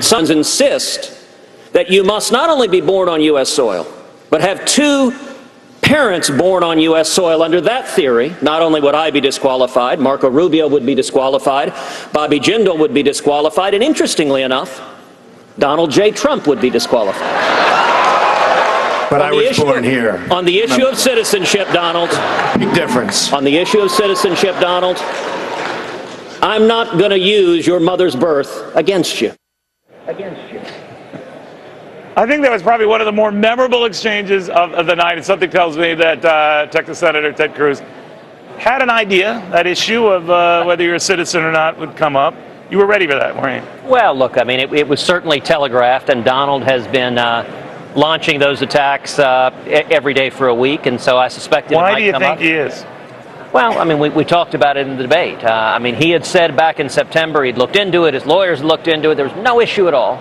sons insist that you must not only be born on U.S. soil, but have two parents born on U.S. soil. Under that theory, not only would I be disqualified, Marco Rubio would be disqualified, Bobby Jindal would be disqualified, and interestingly enough, Donald J. Trump would be disqualified. But I was born here. On the issue of citizenship, Donald. Big difference. On the issue of citizenship, Donald, I'm not going to use your mother's birth against you. I think that was probably one of the more memorable exchanges of the night, and something tells me that Texas Senator Ted Cruz had an idea. That issue of whether you're a citizen or not would come up. You were ready for that, weren't you? Well, look, I mean, it was certainly telegraphed, and Donald has been launching those attacks every day for a week, and so I suspect it might come up. Why do you think he is? Well, I mean, we talked about it in the debate. I mean, he had said back in September he'd looked into it, his lawyers looked into it, there was no issue at all.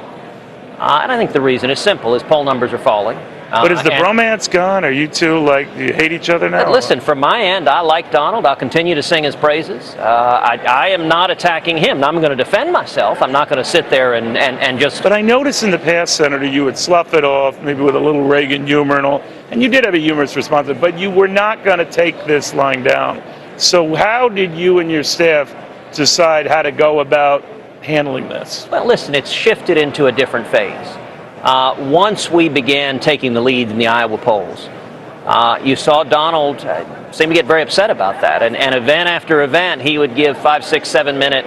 And I think the reason is simple, his poll numbers are falling. But is the bromance gone? Are you two, like, do you hate each other now? Listen, from my end, I like Donald. I'll continue to sing his praises. I am not attacking him. I'm going to defend myself. I'm not going to sit there and just... But I noticed in the past, Senator, you would slough it off, maybe with a little Reagan humor and all, and you did have a humorous response, but you were not going to take this lying down. So how did you and your staff decide how to go about handling this? Well, listen, it's shifted into a different phase. Once we began taking the lead in the Iowa polls, you saw Donald seem to get very upset about that. And event after event, he would give 5, 6, 7 minute,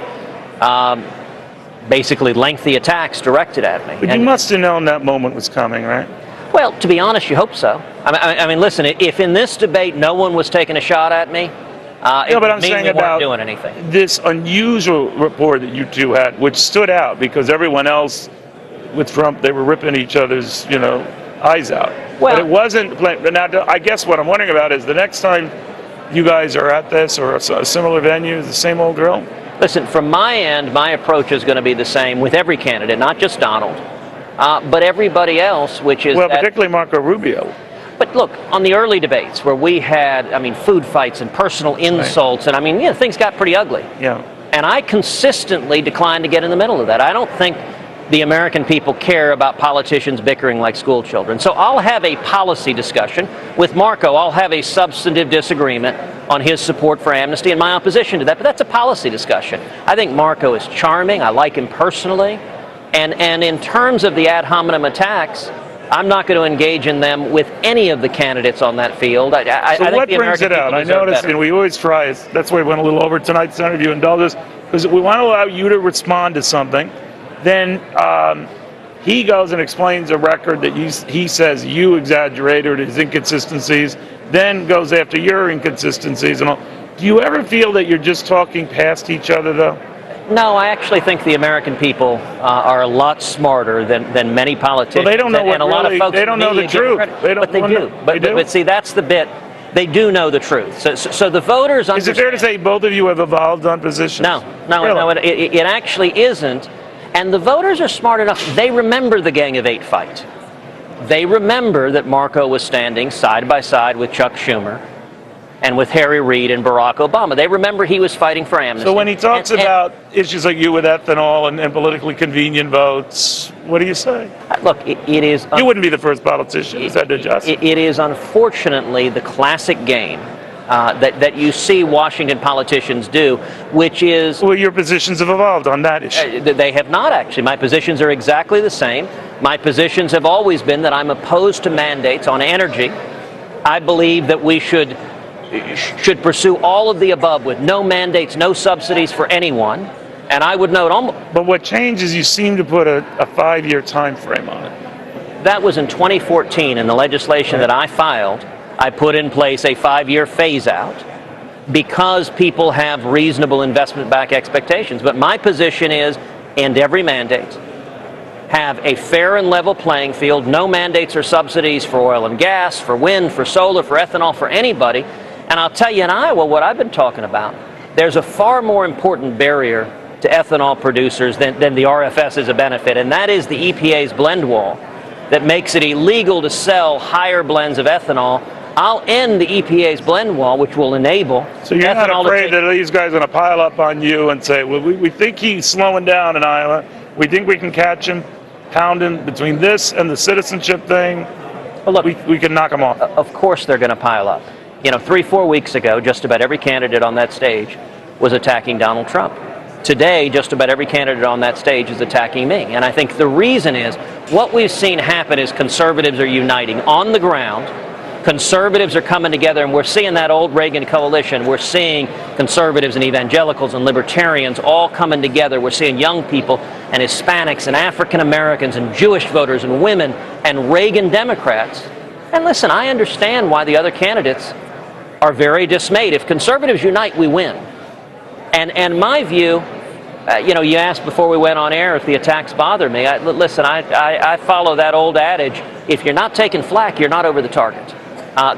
basically lengthy attacks directed at me. But you must have known that moment was coming, right? Well, to be honest, you hope so. I mean, listen, if in this debate no one was taking a shot at me, no, but I'm saying about doing anything. This unusual rapport that you two had, which stood out because everyone else with Trump, they were ripping each other's, eyes out. Well, but it wasn't. Now, I guess what I'm wondering about is the next time you guys are at this or a similar venue, is the same old drill? Listen, from my end, my approach is going to be the same with every candidate, not just Donald, but everybody else, which is particularly Marco Rubio. But look, on the early debates where we had, food fights and personal insults, right. And things got pretty ugly. Yeah. And I consistently declined to get in the middle of that. I don't think the American people care about politicians bickering like school children. So I'll have a policy discussion with Marco. I'll have a substantive disagreement on his support for amnesty and my opposition to that. But that's a policy discussion. I think Marco is charming. I like him personally. And in terms of the ad hominem attacks, I'm not going to engage in them with any of the candidates on that field. So I think what the brings American it out? people I noticed, better. and we always try, that's why we went a little over tonight, Senator, if you indulge us, because we want to allow you to respond to something. Then he goes and explains a record that he says you exaggerated, his inconsistencies, then goes after your inconsistencies and all. Do you ever feel that you're just talking past each other, though? No, I actually think the American people are a lot smarter than many politicians. Well, they don't know and a lot of folks they don't know the truth. But they do. But see, that's the bit. They do know the truth. So the voters understand. Is it fair to say both of you have evolved on positions? No, it actually isn't. And the voters are smart enough. They remember the Gang of Eight fight. They remember that Marco was standing side by side with Chuck Schumer and with Harry Reid and Barack Obama. They remember he was fighting for amnesty. So when he talks about issues like you with ethanol and politically convenient votes, what do you say? Look, it is... You wouldn't be the first politician who's had to adjust. It is unfortunately the classic game that you see Washington politicians do, which is... Well, your positions have evolved on that issue. They have not, actually. My positions are exactly the same. My positions have always been that I'm opposed to mandates on energy. I believe that we should pursue all of the above with no mandates, no subsidies for anyone. And I would note... But what changed is you seem to put a 5-year time frame on it. That was in 2014 in the legislation that I filed. I put in place a 5-year phase-out because people have reasonable investment-backed expectations. But my position is, end every mandate, have a fair and level playing field, no mandates or subsidies for oil and gas, for wind, for solar, for ethanol, for anybody. And I'll tell you in Iowa what I've been talking about. There's a far more important barrier to ethanol producers than the RFS is a benefit, and that is the EPA's blend wall that makes it illegal to sell higher blends of ethanol. I'll end the EPA's blend wall, which will enable... So you're not afraid that these guys are going to pile up on you and say, well, we think he's slowing down in Iowa, We think we can catch him, pound him between this and the citizenship thing. Well, look, we can knock him off. of course they're going to pile up. 3-4 weeks ago, just about every candidate on that stage was attacking Donald Trump. Today, just about every candidate on that stage is attacking me. And I think the reason is what we've seen happen is conservatives are uniting on the ground. Conservatives are coming together, and we're seeing that old Reagan coalition. We're seeing conservatives and evangelicals and libertarians all coming together. We're seeing young people and Hispanics and African Americans and Jewish voters and women and Reagan Democrats. And listen, I understand why the other candidates are very dismayed. If conservatives unite, we win. And my view, you asked before we went on air if the attacks bother me. Listen, I follow that old adage, if you're not taking flack, you're not over the target.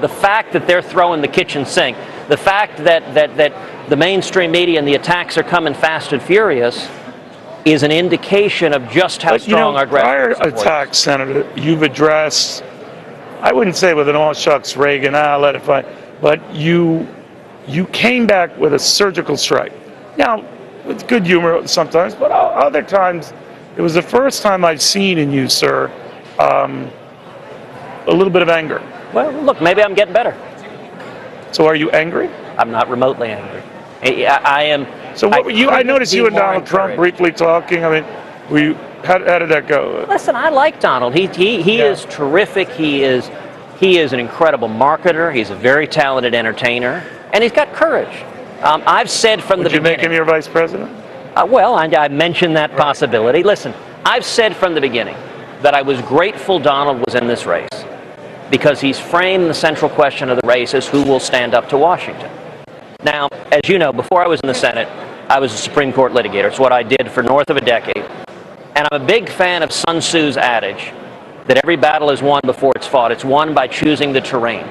The fact that they're throwing the kitchen sink, the fact that the mainstream media and the attacks are coming fast and furious is an indication of just how strong our prior grassroots support is. attacks, Senator, you've addressed, I wouldn't say with an all shucks Reagan, let it fly, but you came back with a surgical strike. Now, with good humor sometimes, but other times, it was the first time I've seen in you, sir, a little bit of anger. Well, look, maybe I'm getting better. So are you angry? I'm not remotely angry. I am. So what were you? I noticed you and Donald Trump briefly talking. I mean, how did that go? Listen, I like Donald. He is terrific. He is an incredible marketer. He's a very talented entertainer, and he's got courage. I've said from the beginning. Would you make him your vice president? Well, I mentioned that possibility. Listen, I've said from the beginning that I was grateful Donald was in this race because he's framed the central question of the race as who will stand up to Washington. Now, as you know, before I was in the Senate, I was a Supreme Court litigator. It's what I did for north of a decade. And I'm a big fan of Sun Tzu's adage that every battle is won before it's fought. It's won by choosing the terrain.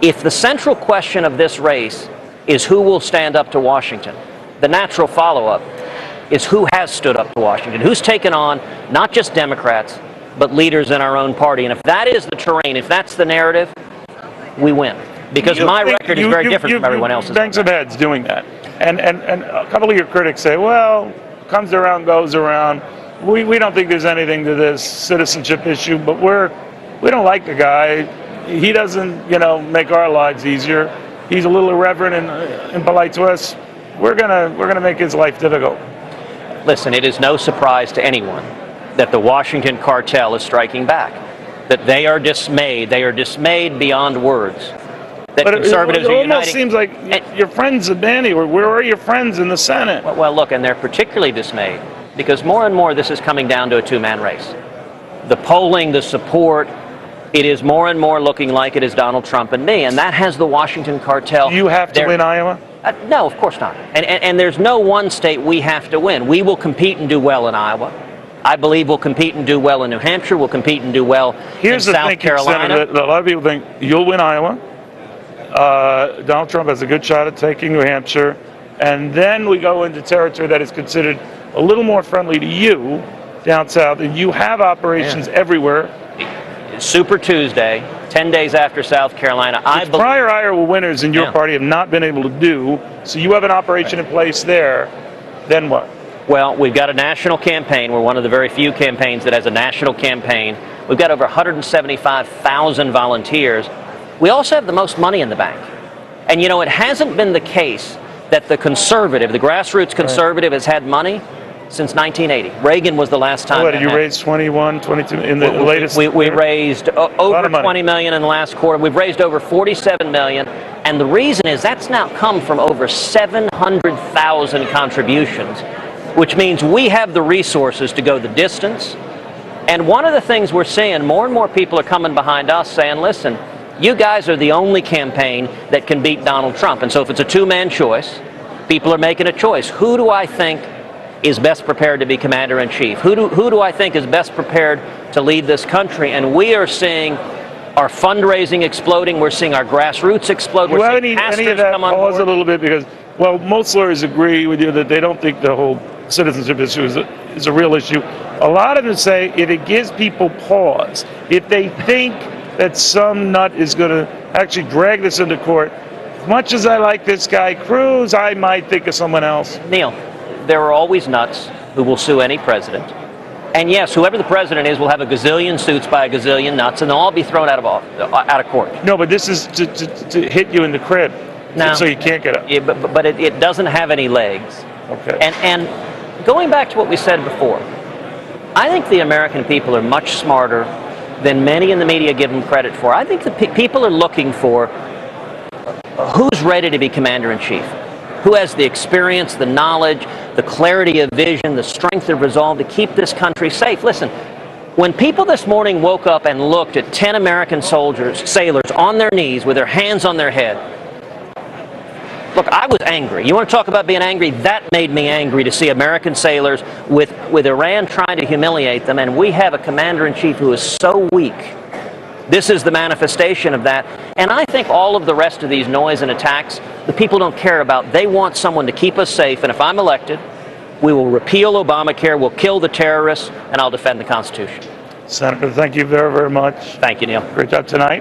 If the central question of this race is who will stand up to Washington, the natural follow-up is who has stood up to Washington, who's taken on not just Democrats, but leaders in our own party. And if that is the terrain, if that's the narrative, we win. Because my record is very different from everyone else's. Bang some heads doing that. And a couple of your critics say, well, comes around, goes around. We don't think there's anything to this citizenship issue, but we don't like the guy. He doesn't, make our lives easier. He's a little irreverent and impolite to us. We're gonna make his life difficult. Listen, it is no surprise to anyone that the Washington cartel is striking back. That they are dismayed. They are dismayed beyond words. That but conservatives it are almost uniting. seems like your friends at Banny, where are your friends in the Senate? Well, look, and they're particularly dismayed because more and more this is coming down to a two-man race. The polling, the support, it is more and more looking like it is Donald Trump and me, and that has the Washington cartel. Do you have to win Iowa? No, of course not. And there's no one state we have to win. We will compete and do well in Iowa. I believe we'll compete and do well in New Hampshire. We'll compete and do well in South Carolina. Senator, a lot of people think you'll win Iowa. Donald Trump has a good shot at taking New Hampshire. And then we go into territory that is considered a little more friendly to you down south. And you have operations everywhere. Super Tuesday, 10 days after South Carolina. Prior Iowa winners in your party have not been able to do. So you have an operation in place there. Then what? Well, we've got a national campaign. We're one of the very few campaigns that has a national campaign. We've got over 175,000 volunteers. We also have the most money in the bank. And, it hasn't been the case that the conservative, the grassroots conservative, has had money since 1980. Reagan was the last time. What, did you raise 21, 22 in the latest? We raised over 20 million in the last quarter. We've raised over 47 million. And the reason is that's now come from over 700,000 contributions, which means we have the resources to go the distance. And one of the things we're seeing, more and more people are coming behind us saying, listen, you guys are the only campaign that can beat Donald Trump. And so if it's a two-man choice, people are making a choice. Who do I think is best prepared to be commander-in-chief? Who do I think is best prepared to lead this country? And we are seeing our fundraising exploding. We're seeing our grassroots explode. We're seeing pastors any of that come on pause board. a little bit because, most lawyers agree with you that they don't think the whole citizenship issue is a real issue. A lot of them say if it gives people pause, if they think that some nut is going to actually drag this into court, as much as I like this guy, Cruz, I might think of someone else. Neil, there are always nuts. who will sue any president. And yes, whoever the president is will have a gazillion suits by a gazillion nuts, and they'll all be thrown out of court. No, but this is to hit you in the crib, No. so you can't get up. Yeah, but it doesn't have any legs. Okay. And going back to what we said before, I think the American people are much smarter than many in the media give them credit for. I think the people are looking for who's ready to be commander-in-chief, who has the experience, the knowledge, the clarity of vision, the strength of resolve to keep this country safe. Listen, when people this morning woke up and looked at 10 American sailors on their knees with their hands on their head, look, I was angry. You want to talk about being angry? That made me angry to see American sailors with Iran trying to humiliate them, and we have a commander-in-chief who is so weak. This is the manifestation of that. And I think all of the rest of these noise and attacks, the people don't care about. They want someone to keep us safe, and if I'm elected, we will repeal Obamacare, we'll kill the terrorists, and I'll defend the Constitution. Senator, thank you very, very much. Thank you, Neil. Great job tonight.